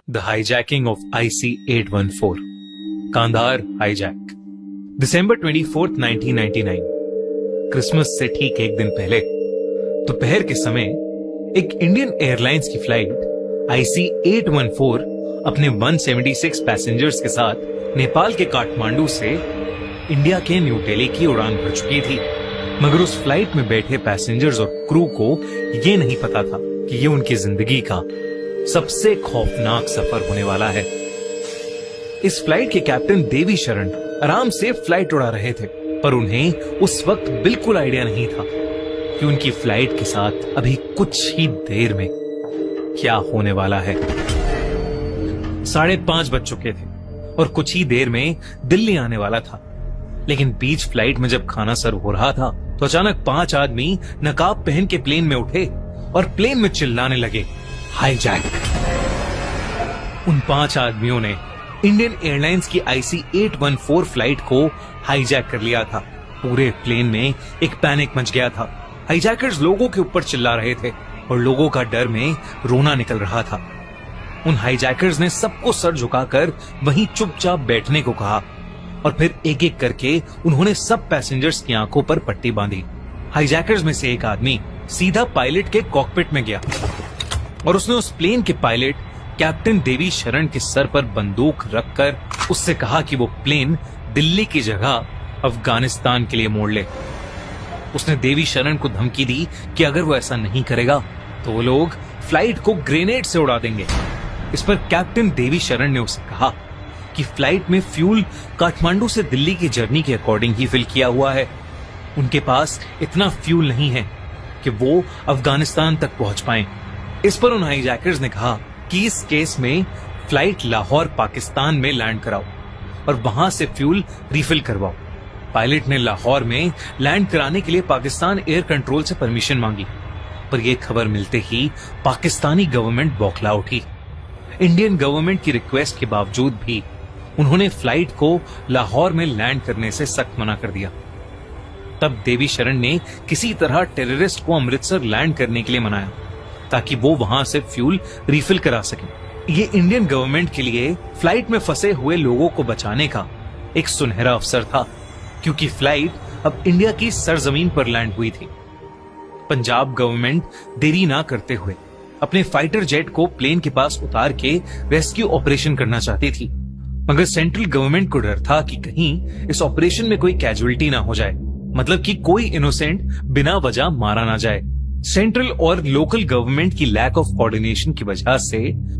The hijacking of IC-814, Kandahar hijack, December 24, 1999। Christmas से ठीक एक दिन पहले दोपहर के समय एक इंडियन एयरलाइंस की फ्लाइट IC-814 अपने 176 पैसेंजर्स के साथ नेपाल के काठमांडू से इंडिया के न्यू दिल्ली की उड़ान भर चुकी थी। मगर उस फ्लाइट में बैठे पैसेंजर्स और क्रू को ये नहीं पता था कि ये उनकी जिंदगी का सबसे खौफनाक सफर होने वाला है। इस फ्लाइट के कैप्टन देवी शरण आराम से फ्लाइट उड़ा रहे थे, पर उन्हें उस वक्त बिल्कुल आइडिया नहीं था कि उनकी फ्लाइट के साथ अभी कुछ ही देर में क्या होने वाला है। 5:30 बज चुके थे और कुछ ही देर में दिल्ली आने वाला था। लेकिन बीच फ्लाइट में जब खाना सर्व हो रहा था तो अचानक 5 आदमी नकाब पहन के प्लेन में उठे और प्लेन में चिल्लाने लगे, हाईजैक। उन 5 आदमियों ने इंडियन एयरलाइंस की IC-814 फ्लाइट को हाईजैक कर लिया था। पूरे प्लेन में एक पैनिक मच गया था। हाईजैकर्स लोगों के ऊपर चिल्ला रहे थे और लोगों का डर में रोना निकल रहा था। उन हाईजैकर्स ने सबको सर झुकाकर वहीं चुपचाप बैठने को कहा और फिर एक एक करके उन्होंने सब पैसेंजर्स की आंखों पर पट्टी बांधी। हाईजैकर्स में से एक आदमी सीधा पायलट के कॉकपिट में गया और उसने उस प्लेन के पायलट कैप्टन देवी शरण के सर पर बंदूक रखकर उससे कहा कि वो प्लेन दिल्ली की जगह अफगानिस्तान के लिए मोड़ ले। उसने देवी शरण को धमकी दी कि अगर वो ऐसा नहीं करेगा तो वो लोग फ्लाइट को ग्रेनेड से उड़ा देंगे। इस पर कैप्टन देवी शरण ने उसे कहा कि फ्लाइट में फ्यूल काठमांडू से दिल्ली की जर्नी के अकॉर्डिंग ही फिल किया हुआ है। उनके पास इतना फ्यूल नहीं है कि वो अफगानिस्तान तक पहुंच पाएं। इस पर उन हाईजैकर्स ने कहा कि इस केस में फ्लाइट लाहौर पाकिस्तान में लैंड कराओ और वहां से फ्यूल रिफिल करवाओ। पायलट ने लाहौर में लैंड कराने के लिए पाकिस्तान एयर कंट्रोल से परमिशन मांगी, पर यह खबर मिलते ही पाकिस्तानी गवर्नमेंट बौखला उठी। इंडियन गवर्नमेंट की रिक्वेस्ट के बावजूद भी उन्होंने फ्लाइट को लाहौर में लैंड करने से सख्त मना कर दिया। तब देवी शरण ने किसी तरह टेररिस्ट को अमृतसर लैंड करने के लिए मनाया ताकि वो वहां से फ्यूल रिफिल करा सके। ये इंडियन गवर्नमेंट के लिए फ्लाइट में फंसे हुए लोगों को बचाने का एक सुनहरा अवसर था, क्योंकि फ्लाइट अब इंडिया की सरजमीन पर लैंड हुई थी। पंजाब गवर्नमेंट देरी ना करते हुए अपने फाइटर जेट को प्लेन के पास उतार के रेस्क्यू ऑपरेशन करना चाहती थी, मगर सेंट्रल गवर्नमेंट को डर था कि कहीं इस ऑपरेशन में कोई कैजुअलिटी ना हो जाए, मतलब कि कोई इनोसेंट बिना वजह मारा ना जाए। सेंट्रल और लोकल गवर्नमेंट की लैक ऑफ कोऑर्डिनेशन की वजह से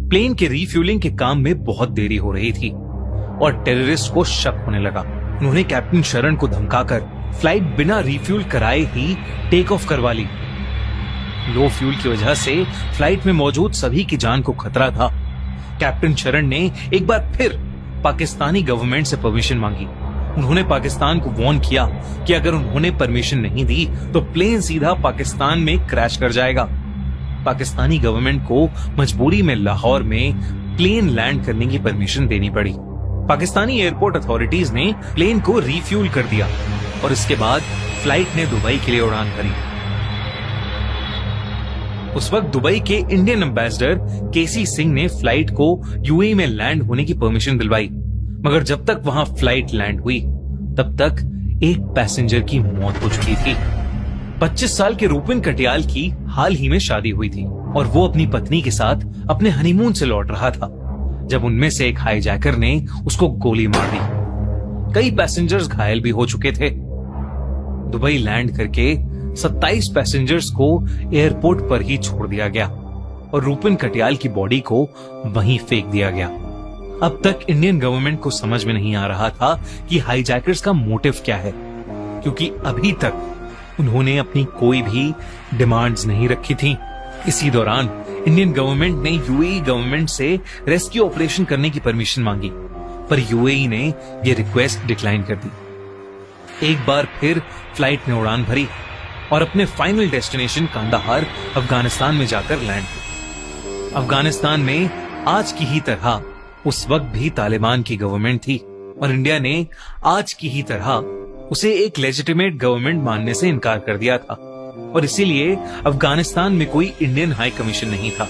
प्लेन के रिफ्यूलिंग के काम में बहुत देरी हो रही थी और टेररिस्ट को शक होने लगा। उन्होंने कैप्टन शरण को धमकाकर फ्लाइट बिना रिफ्यूल कराए ही टेक ऑफ करवा ली। लो फ्यूल की वजह से फ्लाइट में मौजूद सभी की जान को खतरा था। कैप्टन शरण ने एक बार फिर पाकिस्तानी गवर्नमेंट से परमिशन मांगी। उन्होंने पाकिस्तान को वार्न किया कि अगर उन्होंने परमिशन नहीं दी तो प्लेन सीधा पाकिस्तान में क्रैश कर जाएगा। पाकिस्तानी गवर्नमेंट को मजबूरी में लाहौर में प्लेन लैंड करने की परमिशन देनी पड़ी। पाकिस्तानी एयरपोर्ट अथॉरिटीज ने प्लेन को रिफ्यूल कर दिया और इसके बाद फ्लाइट ने दुबई के लिए उड़ान भरी। उस वक्त दुबई के इंडियन एम्बेसडर केसी सिंह ने फ्लाइट को यूएई में लैंड होने की परमिशन दिलवाई, मगर जब तक वहां फ्लाइट लैंड हुई तब तक एक पैसेंजर की मौत हो चुकी थी। 25 साल के रूपिन कटियाल की हाल ही में शादी हुई थी और वो अपनी पत्नी के साथ अपने हनीमून से लौट रहा था जब उनमें से एक हाईजैकर ने उसको गोली मार दी। कई पैसेंजर्स घायल भी हो चुके थे। दुबई लैंड करके 27 पैसेंजर्स को एयरपोर्ट पर ही छोड़ दिया गया और रूपिन कटियाल की बॉडी को वहीं फेंक दिया गया। अब तक इंडियन गवर्नमेंट को समझ में नहीं आ रहा था कि हाईजैकर्स का मोटिव क्या है, क्योंकि अभी तक उन्होंने अपनी कोई भी डिमांड्स नहीं रखी थी। इसी दौरान इंडियन गवर्नमेंट ने यूएई गवर्नमेंट से रेस्क्यू ऑपरेशन करने की परमिशन मांगी, पर यूएई ने यह रिक्वेस्ट डिक्लाइन कर दी। एक बार फिर फ्लाइट ने उड़ान भरी और अपने फाइनल डेस्टिनेशन कांधार अफगानिस्तान में जाकर लैंड हुई। अफगानिस्तान में आज की ही तरह उस वक्त भी तालिबान की गवर्नमेंट थी और इंडिया ने आज की ही तरह उसे एक लेजिटिमेट गवर्नमेंट मानने से इनकार कर दिया था और इसीलिए अफगानिस्तान में कोई इंडियन हाई कमीशन नहीं था।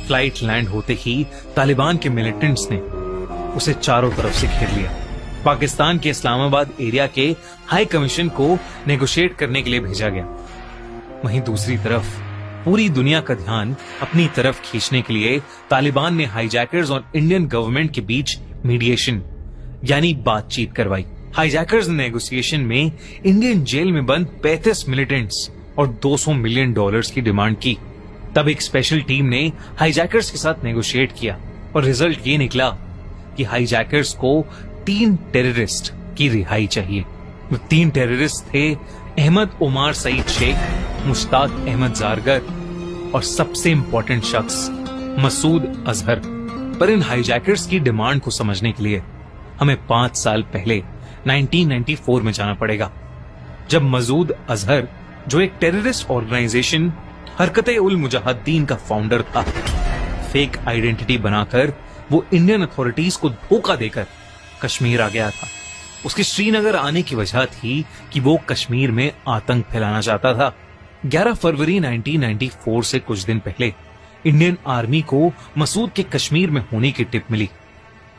फ्लाइट लैंड होते ही तालिबान के मिलिटेंट्स ने उसे चारों तरफ से घेर लिया। पाकिस्तान के इस्लामाबाद एरिया के हाई कमीशन को नेगोशिएट करने के लिए भेजा गया। वहीं दूसरी तरफ पूरी दुनिया का ध्यान अपनी तरफ खींचने के लिए तालिबान ने हाईजैकर्स और इंडियन गवर्नमेंट के बीच मीडिएशन यानी बातचीत करवाई। हाईजैकर्स ने नेगोशिएशन में इंडियन जेल में बंद 35 मिलिटेंट्स और $200 मिलियन की डिमांड की। तब एक स्पेशल टीम ने हाईजैकर्स के साथ नेगोशिएट किया और रिजल्ट ये निकला कि हाईजैकर्स को 3 टेररिस्ट की रिहाई चाहिए। वो 3 टेररिस्ट थे अहमद उमार सईद शेख, मुश्ताक अहमद जारगर और सबसे इंपॉर्टेंट शख्स मसूद अजहर। पर इन हाईजैकर्स की डिमांड को समझने के लिए हमें 5 साल पहले 1994 में जाना पड़ेगा, जब मसूद अजहर, जो एक टेररिस्ट ऑर्गेनाइजेशन हरकत-ए-उल-मुजाहिदीन का फाउंडर था, फेक आइडेंटिटी बनाकर वो इंडियन अथॉरिटीज को धोखा देकर कश्मीर आ गया था। उसके श्रीनगर आने की वजह थी कि वो कश्मीर में आतंक फैलाना चाहता था। 11 फरवरी 1994 से कुछ दिन पहले इंडियन आर्मी को मसूद के कश्मीर में होने की टिप मिली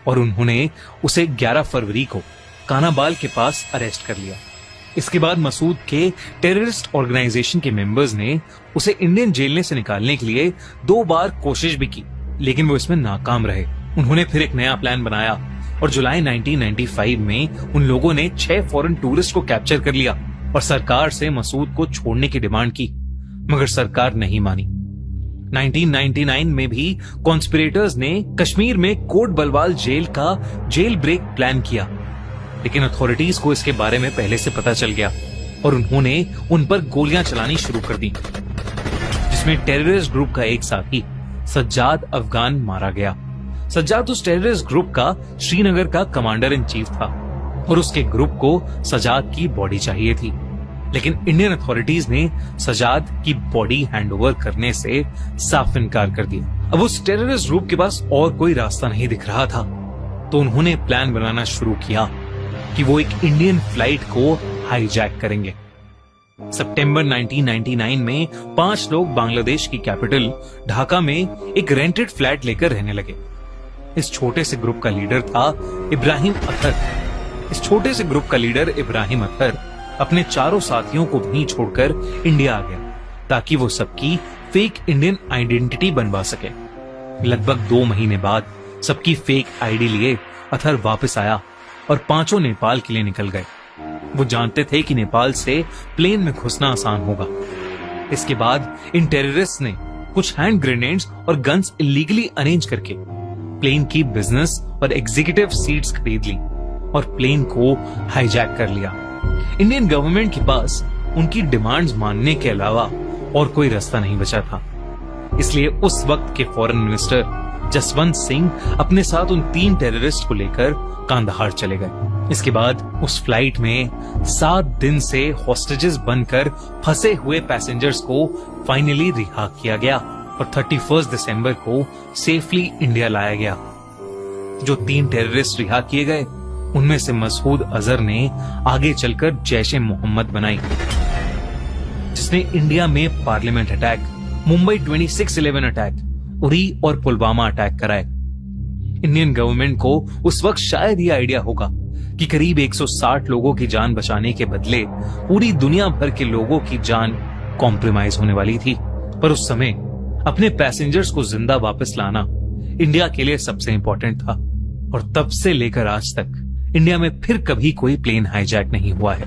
और उन्होंने उसे 11 फरवरी को कानाबाल के पास अरेस्ट कर लिया। इसके बाद मसूद के टेररिस्ट ऑर्गेनाइजेशन के मेंबर्स ने उसे इंडियन जेल से निकालने के लिए 2 बार कोशिश भी की, लेकिन वो इसमें नाकाम रहे। उन्होंने फिर एक नया प्लान बनाया और जुलाई 1995 में उन लोगों ने 6 फॉरेन टूरिस्ट को कैप्चर कर लिया और सरकार से मसूद को छोड़ने की डिमांड की, मगर सरकार नहीं मानी। 1999 में भी कॉन्स्पिरेटर्स ने कश्मीर में कोट बलवाल जेल का जेल ब्रेक प्लान किया, लेकिन अथॉरिटीज को इसके बारे में पहले से पता चल गया और उन्होंने उन पर गोलियां चलानी शुरू कर दी, जिसमें टेररिस्ट ग्रुप का एक साथी सज्जाद अफगान मारा गया। सज्जाद उस टेररिस्ट ग्रुप का श्रीनगर का कमांडर इन चीफ था और उसके ग्रुप को सज्जाद की बॉडी चाहिए थी, लेकिन इंडियन अथॉरिटीज ने सज्जाद की बॉडी हैंडओवर करने से साफ इनकार कर दिया। अब उस टेररिस्ट ग्रुप के पास और कोई रास्ता नहीं दिख रहा था, तो उन्होंने प्लान बनाना शुरू किया कि वो एक इंडियन फ्लाइट को हाईजैक करेंगे। सितंबर 1999 में 5 लोग बांग्लादेश की कैपिटल ढाका में एक रेंटेड फ्लैट लेकर रहने लगे। इस छोटे से ग्रुप का लीडर था इब्राहिम अतहर। इस छोटे से ग्रुप का लीडर इब्राहिम अतहर अपने चारों साथियों को वहीं छोड़कर इंडिया आ गया ताकि वो सबकी फेक इंडियन आइडेंटिटी बनवा सके। लगभग 2 महीने बाद सबकी फेक आईडी लिए अतहर वापस आया और 5 नेपाल के लिए निकल गए। वो जानते थे कि नेपाल से प्लेन में घुसना आसान होगा। इसके बाद इन टेररिस्ट ने कुछ हैंड ग्रेनेड्स और गन्स इलीगली अरेंज करके प्लेन की बिजनेस और एग्जीक्यूटिव सीट्स खरीद ली और प्लेन को हाईजैक कर लिया। इंडियन गवर्नमेंट के पास उनकी डिमांड्स मानने के अलावा और कोई रास्ता नहीं बचा था, इसलिए उस वक्त के फॉरेन मिनिस्टर जसवंत सिंह अपने साथ उन 3 टेररिस्ट को लेकर कांधार चले गए। इसके बाद उस फ्लाइट में 7 दिन से हॉस्टेजेस बनकर फंसे हुए पैसेंजर्स को फाइनली रिहा किया गया और 31 दिसंबर को सेफली इंडिया लाया गया। जो 3 टेररिस्ट रिहा किए गए उनमें से मसूद अजहर ने आगे चलकर जैश ए मोहम्मद बनाई, जिसने इंडिया में parliament attack, Mumbai 26/11 attack, Uri और पुलवामा अटैक कराए। इंडियन गवर्नमेंट को उस वक्त शायद ये आइडिया होगा कि करीब 160 लोगों की जान बचाने के बदले पूरी दुनिया भर के लोगों की जान कॉम्प्रोमाइज होने वाली थी, पर उस समय अपने पैसेंजर्स को जिंदा वापस लाना इंडिया के लिए सबसे इंपॉर्टेंट था और तब से लेकर आज तक इंडिया में फिर कभी कोई प्लेन हाईजैक नहीं हुआ है।